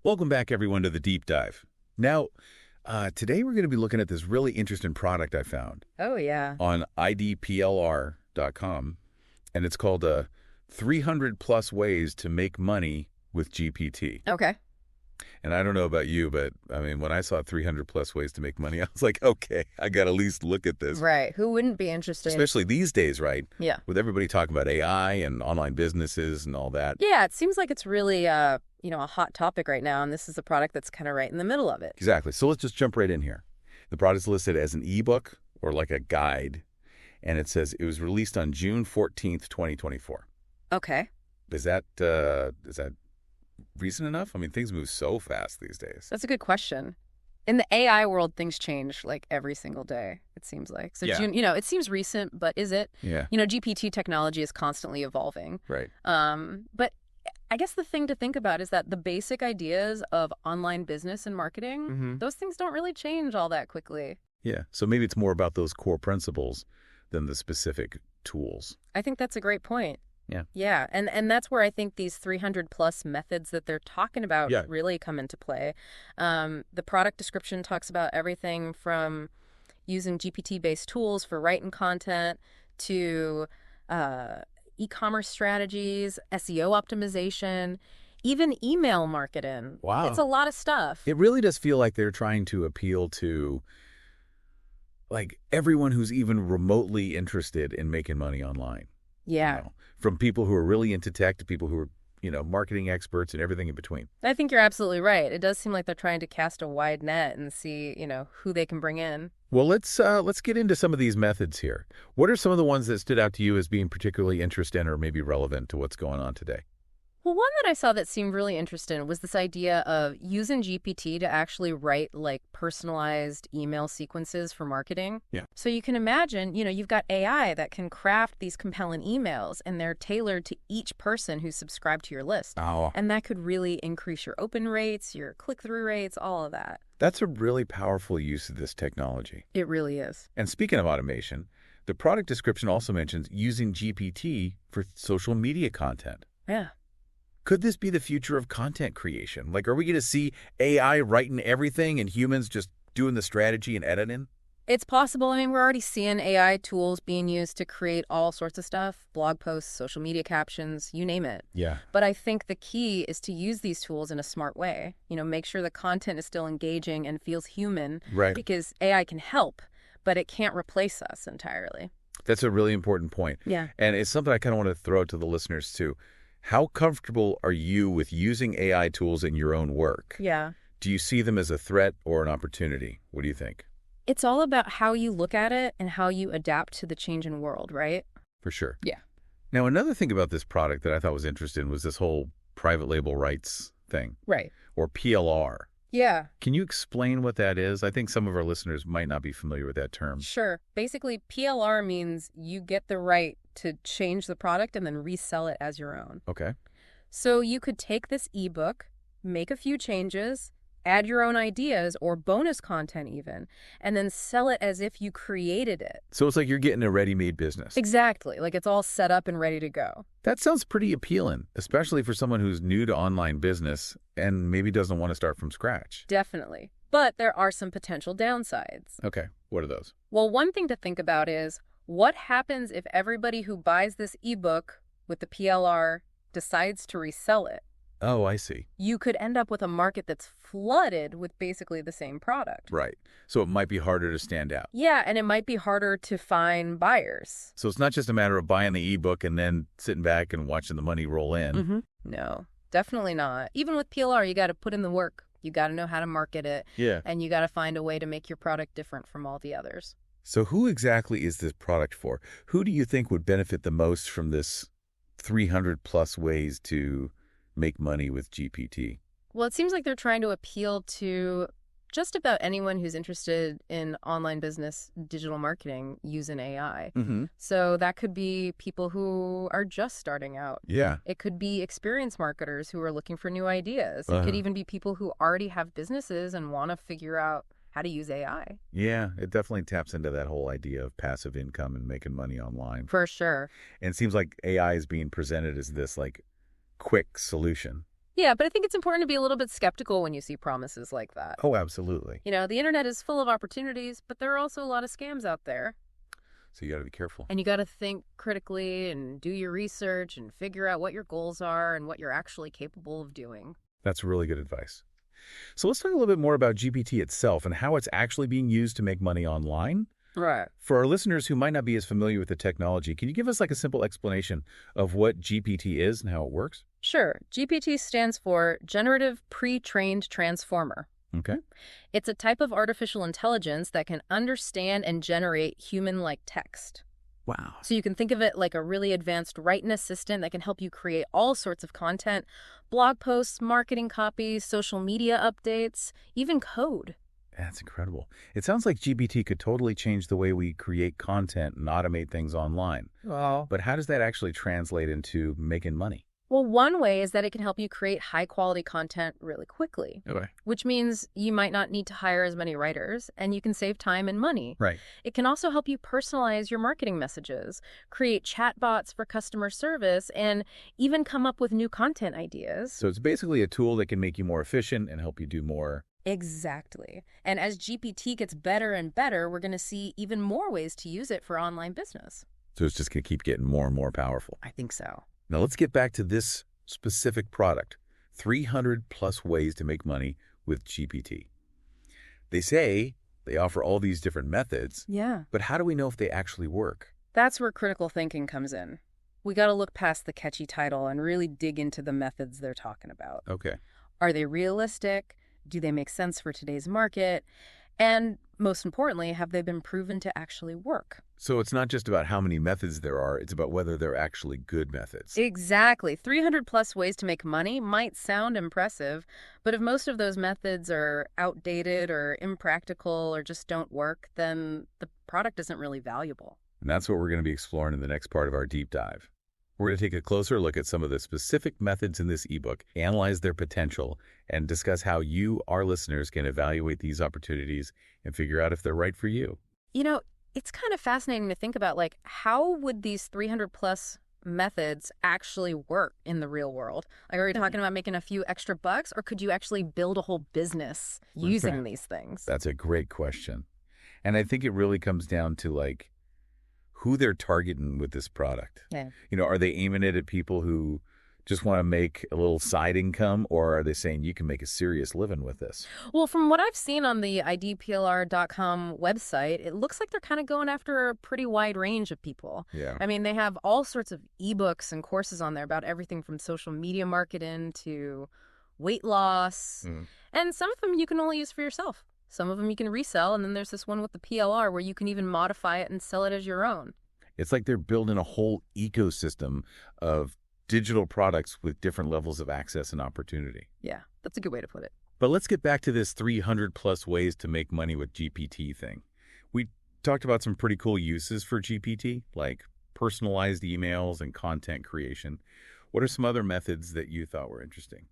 Welcome back, everyone, to the Deep Dive. Now, today we're going to be looking at this really interesting product I found Oh, yeah. on idplr.com, and it's called 300 Plus Ways to Make Money with GPT. Okay. And I don't know about you, but I mean, when I saw 300 plus ways to make money, I was like, okay, I got to at least look at this. Right. Who wouldn't be interested? Especially these days, right? Yeah. With everybody talking about AI and online businesses and all that. Yeah, it seems like it's really, a hot topic right now, and this is a product that's kind of right in the middle of it. Exactly. So let's just jump right in here. The product is listed as an ebook or like a guide, and it says it was released on June 14th, 2024. Okay. Is that recent enough? I mean, things move so fast these days. That's a good question. In the AI world, things change like every single day, it seems like. So, Yeah. June, it seems recent, but is it? Yeah. GPT technology is constantly evolving. Right. But I guess the thing to think about is that the basic ideas of online business and marketing, those things don't really change all that quickly. Yeah. So maybe it's more about those core principles than the specific tools. I think that's a great point. Yeah. Yeah. And that's where I think these 300 plus methods that they're talking about Yeah. really come into play. The product description talks about everything from using GPT-based tools for writing content to e-commerce strategies, SEO optimization, even email marketing. Wow. It's a lot of stuff. It really does feel like they're trying to appeal to like everyone who's even remotely interested in making money online. Yeah. From people who are really into tech to people who are, marketing experts and everything in between. I think you're absolutely right. It does seem like they're trying to cast a wide net and see, who they can bring in. Well, let's get into some of these methods here. What are some of the ones that stood out to you as being particularly interesting or maybe relevant to what's going on today? Well, one that I saw that seemed really interesting was this idea of using GPT to actually write like personalized email sequences for marketing. Yeah. So you can imagine, you've got AI that can craft these compelling emails and they're tailored to each person who's subscribed to your list. Oh, And that could really increase your open rates, your click-through rates, all of that. that's a really powerful use of this technology. It really is. And speaking of automation, the product description also mentions using GPT for social media content. Yeah. Could this be the future of content creation? Like, are we going to see AI writing everything and humans just doing the strategy and editing? It's possible. I mean, we're already seeing AI tools being used to create all sorts of stuff, blog posts, social media captions, you name it. Yeah. But I think the key is to use these tools in a smart way. Make sure the content is still engaging and feels human. Right. Because AI can help, but it can't replace us entirely. That's a really important point. Yeah. And it's something I kind of want to throw to the listeners, too. How comfortable are you with using AI tools in your own work? Yeah. Do you see them as a threat or an opportunity? What do you think? It's all about how you look at it and how you adapt to the changing world, right? For sure. Yeah. Now, another thing about this product that I thought was interesting was this whole private label rights thing, Right. or PLR. Yeah. Can you explain what that is? I think some of our listeners might not be familiar with that term. Sure. Basically, PLR means you get the right to change the product and then resell it as your own. Okay. So you could take this ebook, make a few changes, add your own ideas or bonus content even, and then sell it as if you created it. So it's like you're getting a ready-made business. Exactly. Like it's all set up and ready to go. That sounds pretty appealing, especially for someone who's new to online business and maybe doesn't want to start from scratch. Definitely. But there are some potential downsides. Okay. What are those? Well, one thing to think about is what happens if everybody who buys this ebook with the PLR decides to resell it? Oh, I see. You could end up with a market that's flooded with basically the same product. Right. So it might be harder to stand out. Yeah, and it might be harder to find buyers. So it's not just a matter of buying the ebook and then sitting back and watching the money roll in. No, definitely not. Even with PLR, you got to put in the work. You got to know how to market it. Yeah. And you got to find a way to make your product different from all the others. So who exactly is this product for? Who do you think would benefit the most from this 300 plus ways to make money with GPT? Well, it seems like they're trying to appeal to just about anyone who's interested in online business, digital marketing using AI. So that could be people who are just starting out. Yeah. It could be experienced marketers who are looking for new ideas. It could even be people who already have businesses and want to figure out how to use AI. Yeah, it definitely taps into that whole idea of passive income and making money online. For sure. And it seems like AI is being presented as this like quick solution. Yeah, but I think it's important to be a little bit skeptical when you see promises like that. Oh, absolutely. The internet is full of opportunities, but there are also a lot of scams out there. So you got to be careful. And you got to think critically and do your research and figure out what your goals are and what you're actually capable of doing. That's really good advice. So let's talk a little bit more about GPT itself and how it's actually being used to make money online. Right. For our listeners who might not be as familiar with the technology, can you give us like a simple explanation of what GPT is and how it works? Sure. GPT stands for Generative Pre-trained Transformer. Okay. It's a type of artificial intelligence that can understand and generate human-like text. Wow. So you can think of it like a really advanced writing assistant that can help you create all sorts of content, blog posts, marketing copy, social media updates, even code. That's incredible. It sounds like GPT could totally change the way we create content and automate things online. Wow. But how does that actually translate into making money? Well, one way is that it can help you create high-quality content really quickly, Okay. which means you might not need to hire as many writers, and you can save time and money. Right. It can also help you personalize your marketing messages, create chatbots for customer service, and even come up with new content ideas. So it's basically a tool that can make you more efficient and help you do more. Exactly. And as GPT gets better and better, we're going to see even more ways to use it for online business. So it's just going to keep getting more and more powerful. I think so. Now let's get back to this specific product, 300 plus ways to make money with GPT. They say they offer all these different methods, Yeah. but how do we know if they actually work? That's where critical thinking comes in. We got to look past the catchy title and really dig into the methods they're talking about. Okay. Are they realistic? Do they make sense for today's market? And most importantly, have they been proven to actually work? So it's not just about how many methods there are, it's about whether they're actually good methods. Exactly. 300 plus ways to make money might sound impressive, but if most of those methods are outdated or impractical or just don't work, then the product isn't really valuable. And that's what we're going to be exploring in the next part of our deep dive. We're going to take a closer look at some of the specific methods in this ebook, analyze their potential, and discuss how you, our listeners, can evaluate these opportunities and figure out if they're right for you. It's kind of fascinating to think about, like, how would these 300 plus methods actually work in the real world? Like, are we talking about making a few extra bucks, or could you actually build a whole business using these things? That's a great question. And I think it really comes down to, like, who they're targeting with this product. Yeah. Are they aiming it at people who just want to make a little side income, or are they saying you can make a serious living with this? Well, from what I've seen on the idplr.com website, it looks like they're kind of going after a pretty wide range of people. Yeah. I mean, they have all sorts of ebooks and courses on there about everything from social media marketing to weight loss. And some of them you can only use for yourself. Some of them you can resell, and then there's this one with the PLR where you can even modify it and sell it as your own. It's like they're building a whole ecosystem of digital products with different levels of access and opportunity. Yeah, that's a good way to put it. But let's get back to this 300 plus ways to make money with GPT thing. We talked about some pretty cool uses for GPT, like personalized emails and content creation. What are some other methods that you thought were interesting?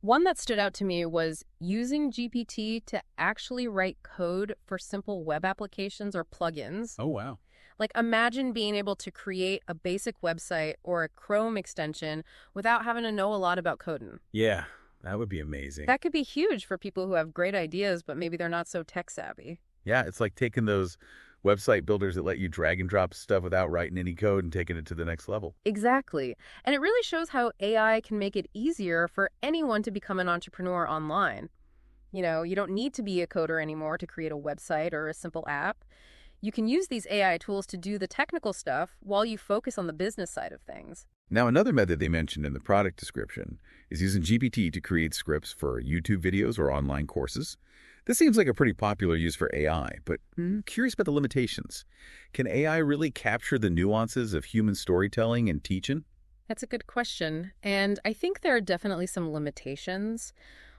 One that stood out to me was using GPT to actually write code for simple web applications or plugins. Oh, wow. Like, imagine being able to create a basic website or a Chrome extension without having to know a lot about coding. Yeah, that would be amazing. That could be huge for people who have great ideas, but maybe they're not so tech savvy. Yeah, it's like taking those website builders that let you drag and drop stuff without writing any code and taking it to the next level. Exactly. And it really shows how AI can make it easier for anyone to become an entrepreneur online. You don't need to be a coder anymore to create a website or a simple app. You can use these AI tools to do the technical stuff while you focus on the business side of things. Now, another method they mentioned in the product description is using GPT to create scripts for YouTube videos or online courses. This seems like a pretty popular use for AI, but I'm curious about the limitations. Can AI really capture the nuances of human storytelling and teaching? That's a good question, and I think there are definitely some limitations.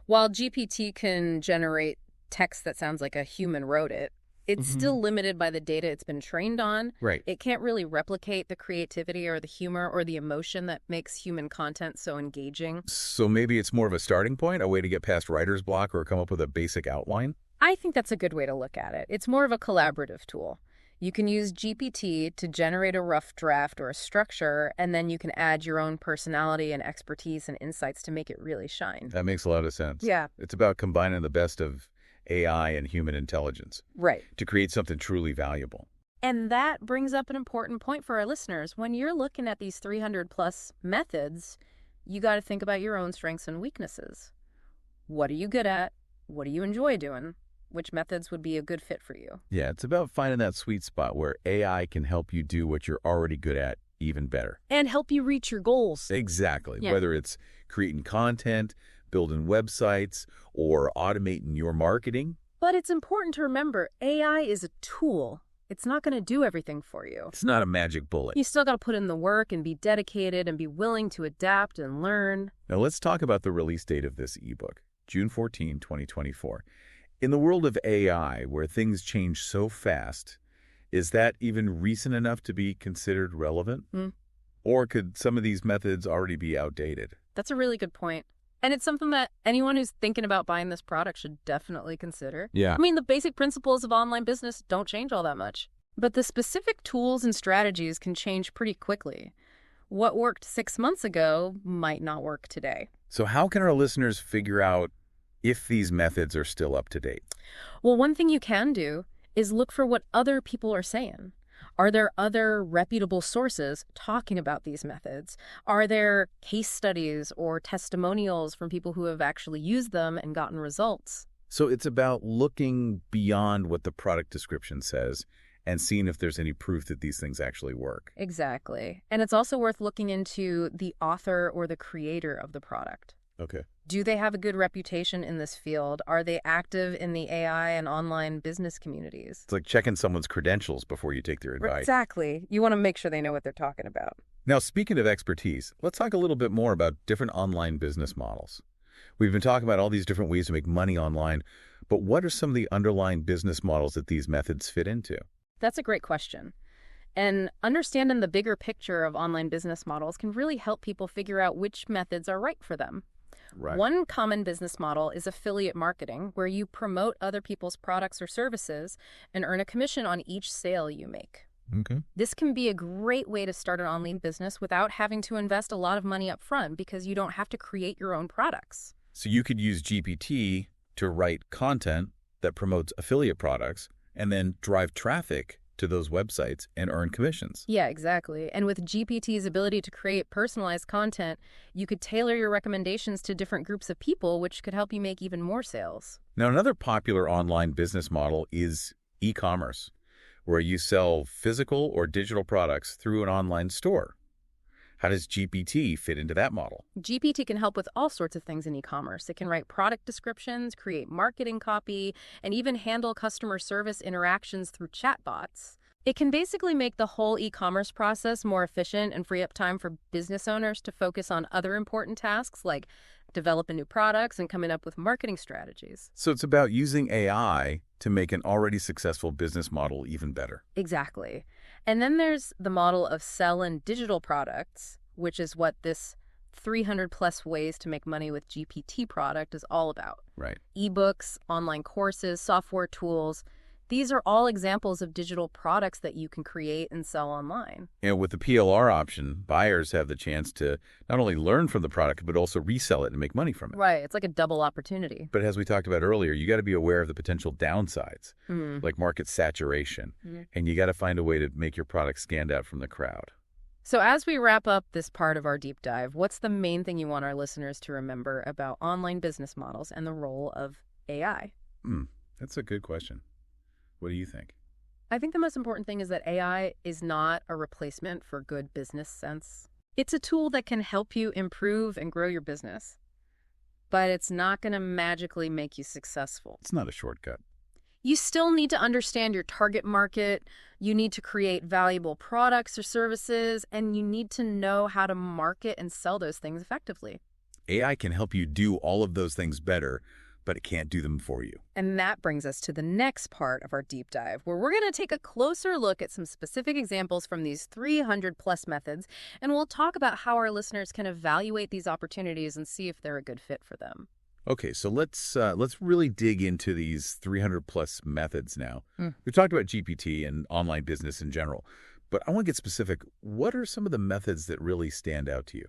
While GPT can generate text that sounds like a human wrote it, it's still limited by the data it's been trained on. Right. It can't really replicate the creativity or the humor or the emotion that makes human content so engaging. So maybe it's more of a starting point, a way to get past writer's block or come up with a basic outline? I think that's a good way to look at it. It's more of a collaborative tool. You can use GPT to generate a rough draft or a structure, and then you can add your own personality and expertise and insights to make it really shine. That makes a lot of sense. Yeah. It's about combining the best of AI and human intelligence Right. to create something truly valuable. And that brings up an important point for our listeners. When you're looking at these 300 plus methods, you got to think about your own strengths and weaknesses. What are you good at? What do you enjoy doing? Which methods would be a good fit for you? Yeah, it's about finding that sweet spot where AI can help you do what you're already good at even better. And help you reach your goals. Exactly. Yeah. Whether it's creating content, building websites, or automating your marketing. But it's important to remember, AI is a tool. It's not going to do everything for you. It's not a magic bullet. You still got to put in the work and be dedicated and be willing to adapt and learn. Now let's talk about the release date of this ebook, June 14, 2024. In the world of AI, where things change so fast, is that even recent enough to be considered relevant? Or could some of these methods already be outdated? That's a really good point. And it's something that anyone who's thinking about buying this product should definitely consider. Yeah. I mean, the basic principles of online business don't change all that much. But the specific tools and strategies can change pretty quickly. What worked 6 months ago might not work today. So how can our listeners figure out if these methods are still up to date? Well, one thing you can do is look for what other people are saying. Are there other reputable sources talking about these methods? Are there case studies or testimonials from people who have actually used them and gotten results? So it's about looking beyond what the product description says and seeing if there's any proof that these things actually work. Exactly. And it's also worth looking into the author or the creator of the product. Okay. Do they have a good reputation in this field? Are they active in the AI and online business communities? It's like checking someone's credentials before you take their advice. Exactly. You want to make sure they know what they're talking about. Now, speaking of expertise, let's talk a little bit more about different online business models. We've been talking about all these different ways to make money online, but what are some of the underlying business models that these methods fit into? That's a great question. And understanding the bigger picture of online business models can really help people figure out which methods are right for them. Right. One common business model is affiliate marketing, where you promote other people's products or services and earn a commission on each sale you make. Okay. This can be a great way to start an online business without having to invest a lot of money up front because you don't have to create your own products. So you could use GPT to write content that promotes affiliate products and then drive traffic to those websites and earn commissions. Yeah, exactly. And with GPT's ability to create personalized content, you could tailor your recommendations to different groups of people, which could help you make even more sales. Now, another popular online business model is e-commerce, where you sell physical or digital products through an online store. How does GPT fit into that model? GPT can help with all sorts of things in e-commerce. It can write product descriptions, create marketing copy, and even handle customer service interactions through chatbots. It can basically make the whole e-commerce process more efficient and free up time for business owners to focus on other important tasks like developing new products and coming up with marketing strategies. So it's about using AI to make an already successful business model even better. Exactly. And then there's the model of selling digital products, which is what this 300 plus ways to make money with GPT product is all about. Right. Ebooks, online courses, software tools. These are all examples of digital products that you can create and sell online. And with the PLR option, buyers have the chance to not only learn from the product, but also resell it and make money from it. Right. It's like a double opportunity. But as we talked about earlier, you got to be aware of the potential downsides, like market saturation, and you got to find a way to make your product stand out from the crowd. So as we wrap up this part of our deep dive, what's the main thing you want our listeners to remember about online business models and the role of AI? That's a good question. What do you think? I think the most important thing is that AI is not a replacement for good business sense. It's a tool that can help you improve and grow your business, but it's not going to magically make you successful. It's not a shortcut. You still need to understand your target market, you need to create valuable products or services, and you need to know how to market and sell those things effectively. AI can help you do all of those things better, but it can't do them for you. And that brings us to the next part of our deep dive, where we're going to take a closer look at some specific examples from these 300 plus methods, and we'll talk about how our listeners can evaluate these opportunities and see if they're a good fit for them. Okay, so let's really dig into these 300 plus methods now. Mm. We've talked about GPT and online business in general, but I want to get specific. What are some of the methods that really stand out to you?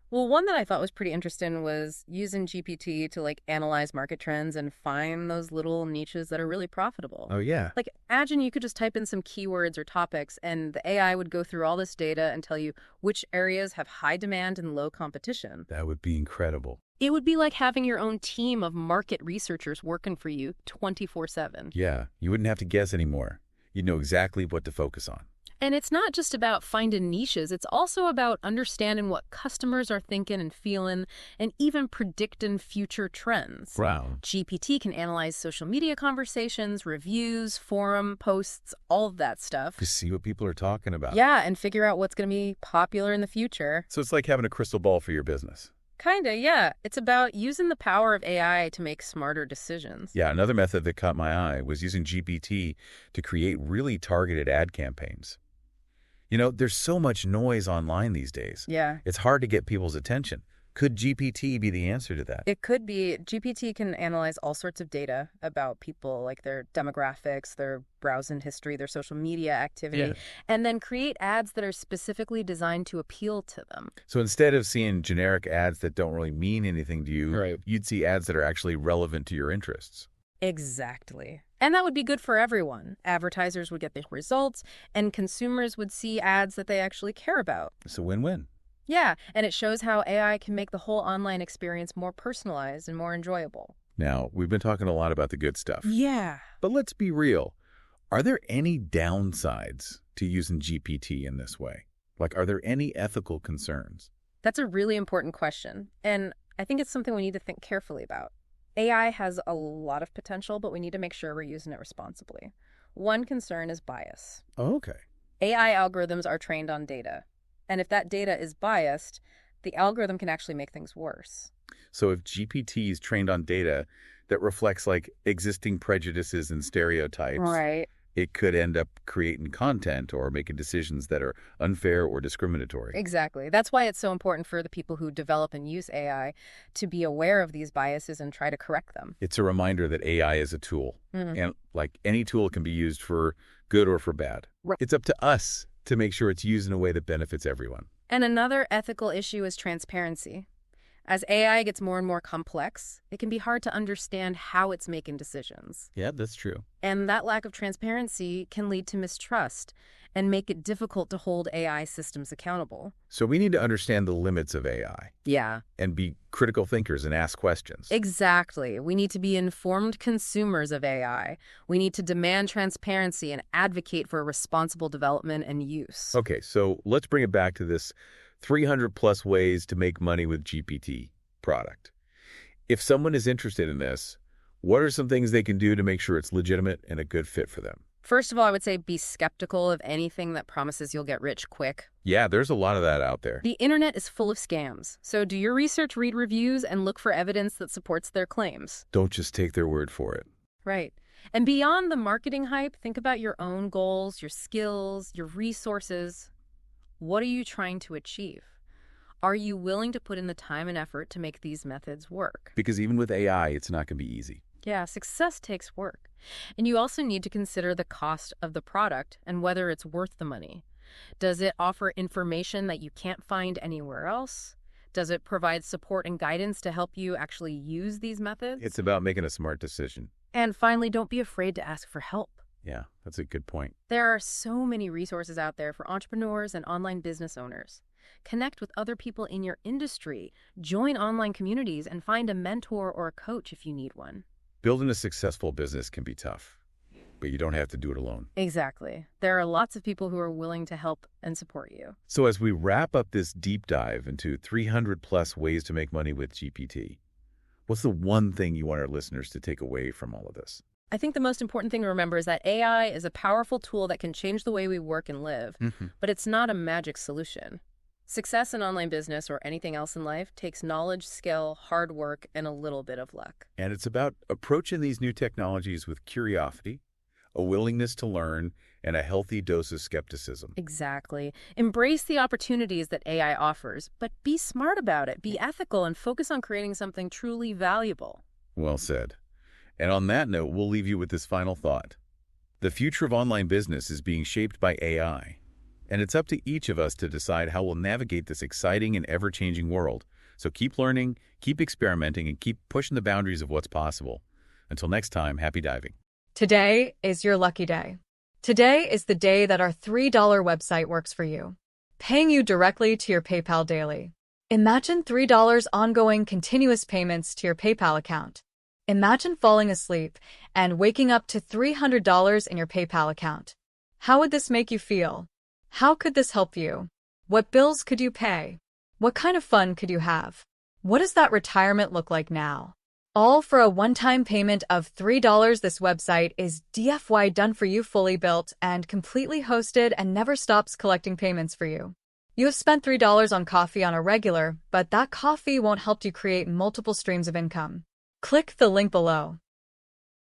Well, one that I thought was pretty interesting was using GPT to analyze market trends and find those little niches that are really profitable. Oh, yeah. Like, imagine you could just type in some keywords or topics and the AI would go through all this data and tell you which areas have high demand and low competition. That would be incredible. It would be like having your own team of market researchers working for you 24/7. Yeah, you wouldn't have to guess anymore. You'd know exactly what to focus on. And it's not just about finding niches, it's also about understanding what customers are thinking and feeling and even predicting future trends. Wow. GPT can analyze social media conversations, reviews, forum posts, all of that stuff. To see what people are talking about. Yeah, and figure out what's going to be popular in the future. So it's like having a crystal ball for your business. Kinda, yeah. It's about using the power of AI to make smarter decisions. Yeah, another method that caught my eye was using GPT to create really targeted ad campaigns. You know, there's so much noise online these days. Yeah. It's hard to get people's attention. Could GPT be the answer to that? It could be. GPT can analyze all sorts of data about people, like their demographics, their browsing history, their social media activity, and then create ads that are specifically designed to appeal to them. So instead of seeing generic ads that don't really mean anything to you, you'd see ads that are actually relevant to your interests. Exactly. And that would be good for everyone. Advertisers would get the results, and consumers would see ads that they actually care about. It's a win-win. Yeah, and it shows how AI can make the whole online experience more personalized and more enjoyable. Now, we've been talking a lot about the good stuff. Yeah. But let's be real. Are there any downsides to using GPT in this way? Like, are there any ethical concerns? That's a really important question, and I think it's something we need to think carefully about. AI has a lot of potential, but we need to make sure we're using it responsibly. One concern is bias. Oh, okay. AI algorithms are trained on data. And if that data is biased, the algorithm can actually make things worse. So if GPT is trained on data that reflects like existing prejudices and stereotypes, right, it could end up creating content or making decisions that are unfair or discriminatory. Exactly. That's why it's so important for the people who develop and use AI to be aware of these biases and try to correct them. It's a reminder that AI is a tool. And like any tool can be used for good or for bad. Right. It's up to us to make sure it's used in a way that benefits everyone. And another ethical issue is transparency. As AI gets more and more complex, it can be hard to understand how it's making decisions. Yeah, that's true. And that lack of transparency can lead to mistrust and make it difficult to hold AI systems accountable. So we need to understand the limits of AI. Yeah. And be critical thinkers and ask questions. Exactly. We need to be informed consumers of AI. We need to demand transparency and advocate for responsible development and use. Okay, so let's bring it back to this 300 plus ways to make money with GPT product. If someone is interested in this, what are some things they can do to make sure it's legitimate and a good fit for them? First of all, I would say be skeptical of anything that promises you'll get rich quick. Yeah, there's a lot of that out there. The internet is full of scams, so do your research, read reviews, and look for evidence that supports their claims. Don't just take their word for it. Right. And beyond the marketing hype, think about your own goals, your skills, your resources. What are you trying to achieve? Are you willing to put in the time and effort to make these methods work? Because even with AI, it's not going to be easy. Yeah, success takes work. And you also need to consider the cost of the product and whether it's worth the money. Does it offer information that you can't find anywhere else? Does it provide support and guidance to help you actually use these methods? It's about making a smart decision. And finally, don't be afraid to ask for help. Yeah, that's a good point. There are so many resources out there for entrepreneurs and online business owners. Connect with other people in your industry, join online communities, and find a mentor or a coach if you need one. Building a successful business can be tough, but you don't have to do it alone. Exactly. There are lots of people who are willing to help and support you. So as we wrap up this deep dive into 300 plus ways to make money with GPT, what's the one thing you want our listeners to take away from all of this? I think the most important thing to remember is that AI is a powerful tool that can change the way we work and live, but it's not a magic solution. Success in online business or anything else in life takes knowledge, skill, hard work, and a little bit of luck. And it's about approaching these new technologies with curiosity, a willingness to learn, and a healthy dose of skepticism. Exactly. Embrace the opportunities that AI offers, but be smart about it, be ethical, and focus on creating something truly valuable. Well said. And on that note, we'll leave you with this final thought. The future of online business is being shaped by AI, and it's up to each of us to decide how we'll navigate this exciting and ever-changing world. So keep learning, keep experimenting, and keep pushing the boundaries of what's possible. Until next time, happy diving. Today is your lucky day. Today is the day that our $3 website works for you, paying you directly to your PayPal daily. Imagine $3 ongoing continuous payments to your PayPal account. Imagine falling asleep and waking up to $300 in your PayPal account. How would this make you feel? How could this help you? What bills could you pay? What kind of fun could you have? What does that retirement look like now? All for a one-time payment of $3. This website is DFY done for you, fully built and completely hosted, and never stops collecting payments for you. You have spent $3 on coffee on a regular, but that coffee won't help you create multiple streams of income. Click the link below.